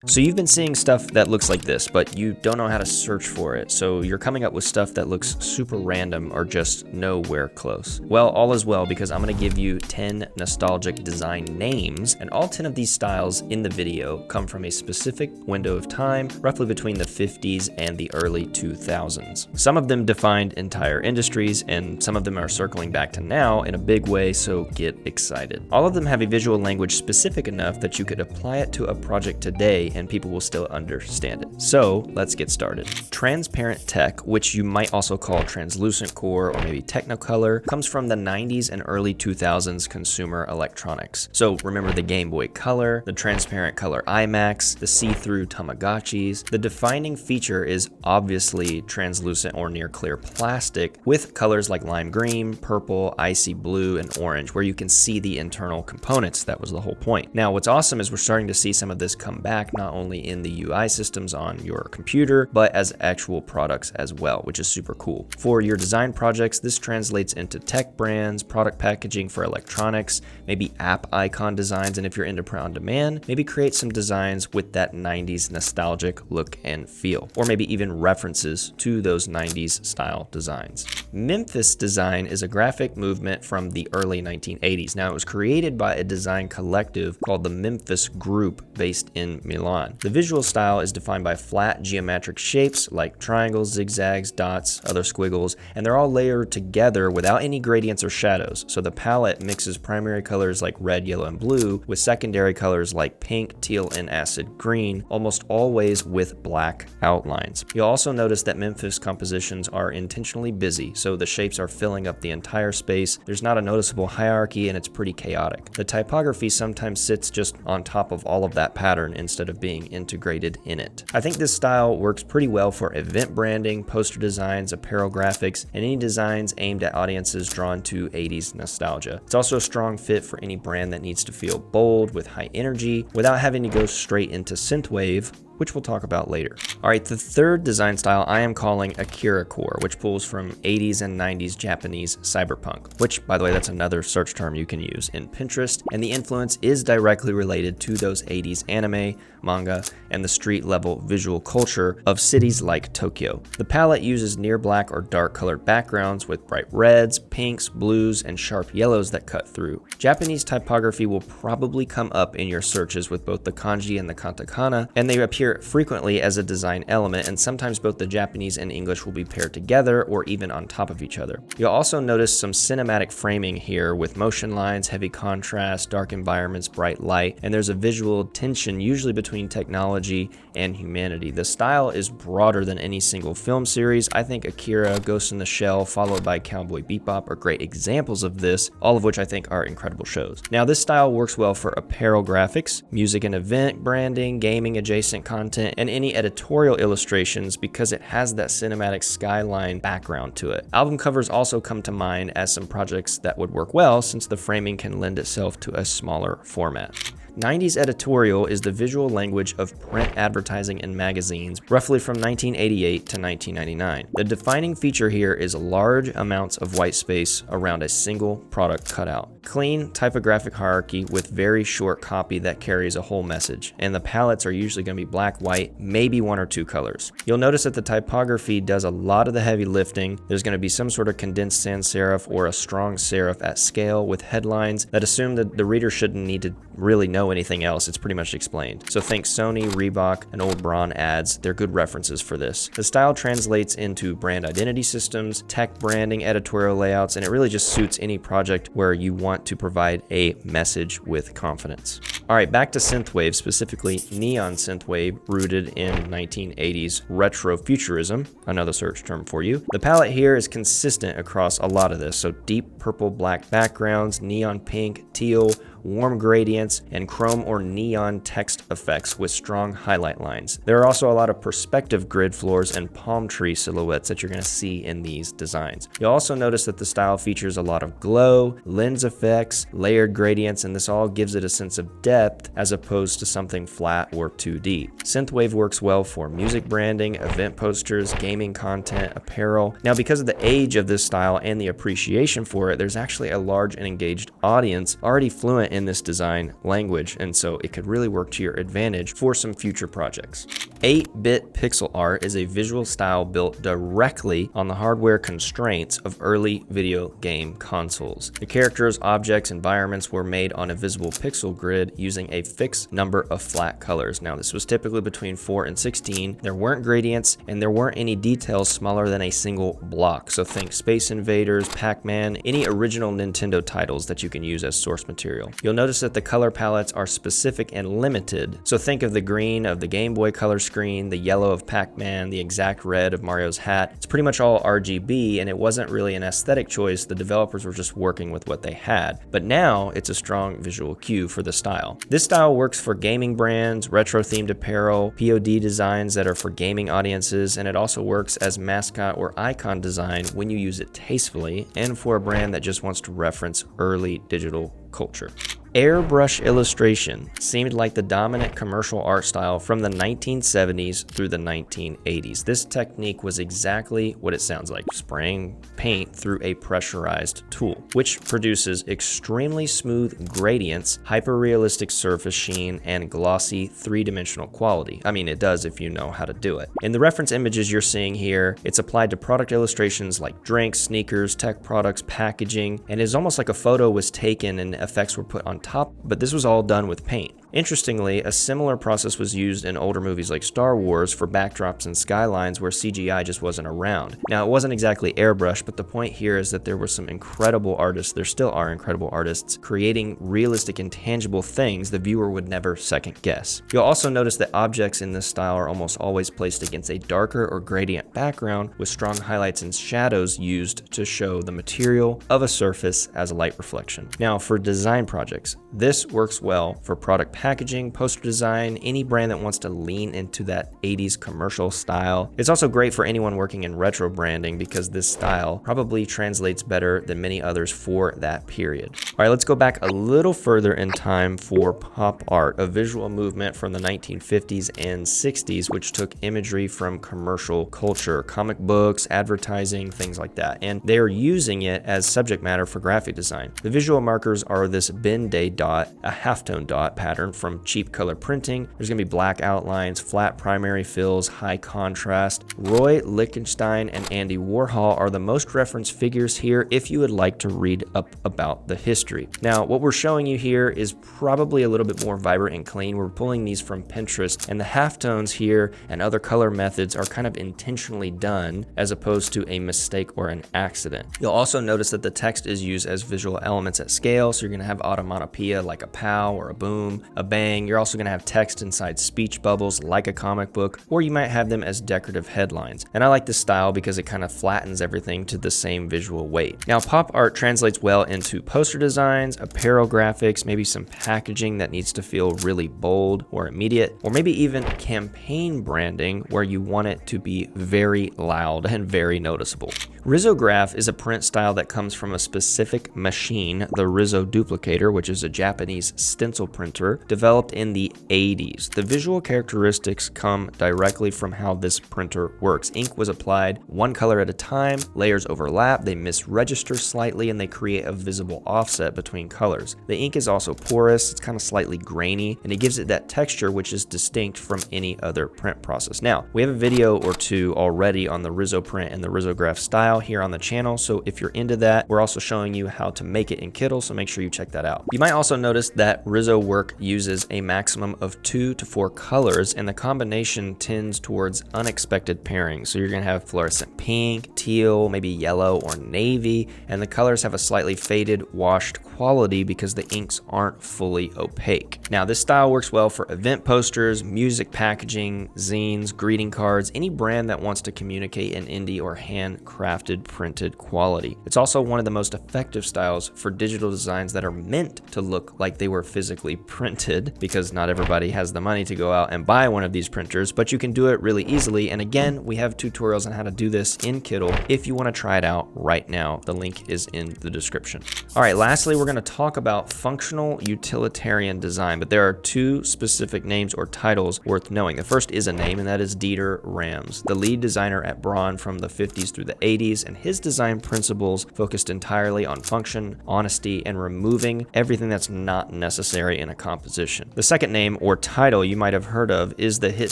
So you've been seeing stuff that looks like this, but you don't know how to search for it. So you're coming up with stuff that looks super random or just nowhere close. Well, all is well, because I'm gonna give you 10 nostalgic design names, and all 10 of these styles in the video come from a specific window of time, roughly between the 50s and the early 2000s. Some of them defined entire industries, and some of them are circling back to now in a big way, so get excited. All of them have a visual language specific enough that you could apply it to a project today and people will still understand it. So let's get started. Transparent tech, which you might also call translucent core or maybe technicolor, comes from the 90s and early 2000s consumer electronics. So remember the Game Boy Color, the transparent color iMacs, the see-through Tamagotchis. The defining feature is obviously translucent or near clear plastic with colors like lime green, purple, icy blue, and orange, where you can see the internal components. That was the whole point. Now, what's awesome is we're starting to see some of this come back, not only in the UI systems on your computer, but as actual products as well, which is super cool. For your design projects, this translates into tech brands, product packaging for electronics, maybe app icon designs, and if you're into print on demand, maybe create some designs with that 90s nostalgic look and feel, or maybe even references to those 90s style designs. Memphis Design is a graphic movement from the early 1980s. Now, it was created by a design collective called the Memphis Group based in Milan. The visual style is defined by flat geometric shapes like triangles, zigzags, dots, other squiggles, and they're all layered together without any gradients or shadows. So the palette mixes primary colors like red, yellow, and blue with secondary colors like pink, teal, and acid green, almost always with black outlines. You'll also notice that Memphis compositions are intentionally busy, so the shapes are filling up the entire space. There's not a noticeable hierarchy, and it's pretty chaotic. The typography sometimes sits just on top of all of that pattern instead of being integrated in it. I think this style works pretty well for event branding, poster designs, apparel graphics, and any designs aimed at audiences drawn to 80s nostalgia. It's also a strong fit for any brand that needs to feel bold with high energy without having to go straight into Synthwave, which we'll talk about later. All right, the third design style I am calling Akira Core, which pulls from 80s and 90s Japanese cyberpunk, which, by the way, that's another search term you can use in Pinterest, and the influence is directly related to those 80s anime, manga, and the street level visual culture of cities like Tokyo. The palette uses near black or dark colored backgrounds with bright reds, pinks, blues, and sharp yellows that cut through. Japanese typography will probably come up in your searches with both the kanji and the katakana, and they appear frequently as a design element, and sometimes both the Japanese and English will be paired together or even on top of each other. You'll also notice some cinematic framing here with motion lines, heavy contrast, dark environments, bright light, and there's a visual tension usually between technology and humanity. The style is broader than any single film series. I think Akira, Ghost in the Shell, followed by Cowboy Bebop are great examples of this, all of which I think are incredible shows. Now, this style works well for apparel graphics, music and event branding, gaming adjacent content, and any editorial illustrations because it has that cinematic skyline background to it. Album covers also come to mind as some projects that would work well since the framing can lend itself to a smaller format. 90s editorial is the visual language of print advertising and magazines, roughly from 1988 to 1999. The defining feature here is large amounts of white space around a single product cutout. Clean typographic hierarchy with very short copy that carries a whole message, and the palettes are usually going to be black, white, maybe one or two colors. You'll notice that the typography does a lot of the heavy lifting. There's going to be some sort of condensed sans serif or a strong serif at scale with headlines that assume that the reader shouldn't need to really know anything else. It's pretty much explained. So think Sony, Reebok, and old Braun ads. They're good references for this. The style translates into brand identity systems, tech branding, editorial layouts, and it really just suits any project where you want to provide a message with confidence. All right, back to synthwave, specifically neon synthwave, rooted in 1980s retro futurism, another search term for you. The palette here is consistent across a lot of this, so deep purple black backgrounds, neon pink, teal, warm gradients, and chrome or neon text effects with strong highlight lines. There are also a lot of perspective grid floors and palm tree silhouettes that you're going to see in these designs. You'll also notice that the style features a lot of glow, lens effects, layered gradients, and this all gives it a sense of depth as opposed to something flat or 2D. Synthwave works well for music branding, event posters, gaming content, apparel. Now, because of the age of this style and the appreciation for it, there's actually a large and engaged audience already fluent fluent in this design language, and so it could really work to your advantage for some future projects. 8-bit pixel art is a visual style built directly on the hardware constraints of early video game consoles. The characters, objects, environments were made on a visible pixel grid using a fixed number of flat colors. Now, this was typically between 4 and 16. There weren't gradients, and there weren't any details smaller than a single block. So think Space Invaders, Pac-Man, any original Nintendo titles that you can use as source material. You'll notice that the color palettes are specific and limited. So think of the green of the Game Boy Color screen, the yellow of Pac-Man, the exact red of Mario's hat. It's pretty much all RGB, and it wasn't really an aesthetic choice. The developers were just working with what they had. But now it's a strong visual cue for the style. This style works for gaming brands, retro-themed apparel, POD designs that are for gaming audiences, and it also works as mascot or icon design when you use it tastefully, and for a brand that just wants to reference early digital culture. Airbrush illustration seemed like the dominant commercial art style from the 1970s through the 1980s. This technique was exactly what it sounds like, spraying paint through a pressurized tool, which produces extremely smooth gradients, hyper-realistic surface sheen, and glossy three-dimensional quality. I mean, it does if you know how to do it. In the reference images you're seeing here, it's applied to product illustrations like drinks, sneakers, tech products, packaging, and it's almost like a photo was taken and effects were put on top, but this was all done with paint. Interestingly, a similar process was used in older movies like Star Wars for backdrops and skylines where CGI just wasn't around. Now, it wasn't exactly airbrush, but the point here is that there were some incredible artists, there still are incredible artists, creating realistic and tangible things the viewer would never second guess. You'll also notice that objects in this style are almost always placed against a darker or gradient background with strong highlights and shadows used to show the material of a surface as a light reflection. Now, for design projects, this works well for product packaging, poster design, any brand that wants to lean into that 80s commercial style. It's also great for anyone working in retro branding because this style probably translates better than many others for that period. All right, let's go back a little further in time for pop art, a visual movement from the 1950s and 60s, which took imagery from commercial culture, comic books, advertising, things like that, and they're using it as subject matter for graphic design. The visual markers are this Ben-Day dot, a halftone dot pattern from cheap color printing. There's gonna be black outlines, flat primary fills, high contrast. Roy Lichtenstein and Andy Warhol are the most referenced figures here if you would like to read up about the history. Now, what we're showing you here is probably a little bit more vibrant and clean. We're pulling these from Pinterest, and the halftones here and other color methods are kind of intentionally done as opposed to a mistake or an accident. You'll also notice that the text is used as visual elements at scale, so you're gonna have automatopoeia like a pow or a boom, a bang. You're also gonna have text inside speech bubbles like a comic book, or you might have them as decorative headlines. And I like this style because it kind of flattens everything to the same visual weight. Now, pop art translates well into poster designs, apparel graphics, maybe some packaging that needs to feel really bold or immediate, or maybe even campaign branding where you want it to be very loud and very noticeable. Risograph is a print style that comes from a specific machine, the Risoduplicator, which is a Japanese stencil printer developed in the 80s. The visual characteristics come directly from how this printer works. Ink was applied one color at a time, layers overlap, they misregister slightly, and they create a visible offset between colors. The ink is also porous, it's kind of slightly grainy, and it gives it that texture which is distinct from any other print process. Now, we have a video or two already on the Risoprint and the Risograph style here on the channel, so if you're into that, we're also showing you how to make it in Kittl, so make sure you check that out. You might also notice that Riso work uses a maximum of 2 to 4 colors, and the combination tends towards unexpected pairings. So you're gonna have fluorescent pink, teal, maybe yellow or navy, and the colors have a slightly faded, washed quality because the inks aren't fully opaque. Now, this style works well for event posters, music packaging, zines, greeting cards, any brand that wants to communicate an indie or handcrafted printed quality. It's also one of the most effective styles for digital designs that are meant to look like they were physically printed. limited because not everybody has the money to go out and buy one of these printers, but you can do it really easily. And again, we have tutorials on how to do this in Kittl if you want to try it out right now. The link is in the description. All right, lastly, we're going to talk about functional utilitarian design, but there are two specific names or titles worth knowing. The first is a name, and that is Dieter Rams, the lead designer at Braun from the 50s through the 80s, and his design principles focused entirely on function, honesty, and removing everything that's not necessary in a composition. The second name or title you might have heard of is the hit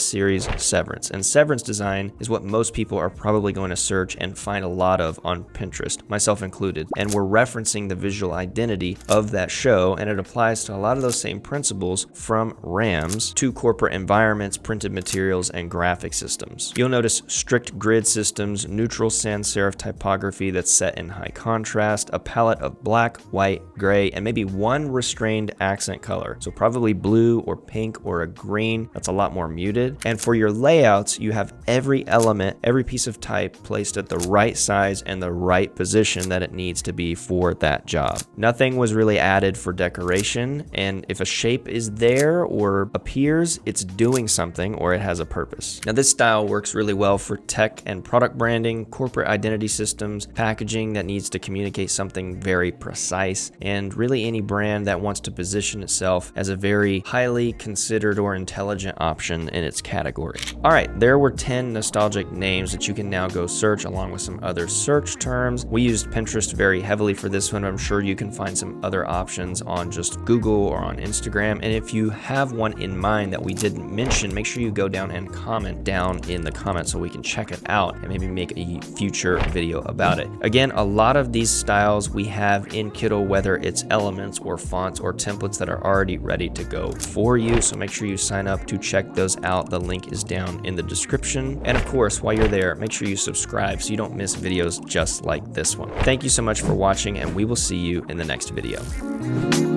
series Severance, and Severance design is what most people are probably going to search and find a lot of on Pinterest, myself included, and we're referencing the visual identity of that show, and it applies to a lot of those same principles from Rams to corporate environments, printed materials, and graphic systems. You'll notice strict grid systems, neutral sans serif typography that's set in high contrast, a palette of black, white, gray, and maybe one restrained accent color. So probably blue or pink or a green that's a lot more muted. And for your layouts, you have every element, every piece of type placed at the right size and the right position that it needs to be for that job. Nothing was really added for decoration, and if a shape is there or appears, it's doing something or it has a purpose. Now this style works really well for tech and product branding, corporate identity systems, packaging that needs to communicate something very precise, and really any brand that wants to position itself as a very highly considered or intelligent option in its category. All right, there were 10 nostalgic names that you can now go search along with some other search terms. We used Pinterest very heavily for this one. I'm sure you can find some other options on just Google or on Instagram. And if you have one in mind that we didn't mention, make sure you go down and comment down in the comments so we can check it out and maybe make a future video about it. Again, a lot of these styles we have in Kittl, whether it's elements or fonts or templates that are already ready to go for you. So make sure you sign up to check those out. The link is down in the description. And of course, while you're there, make sure you subscribe so you don't miss videos just like this one. Thank you so much for watching, and we will see you in the next video.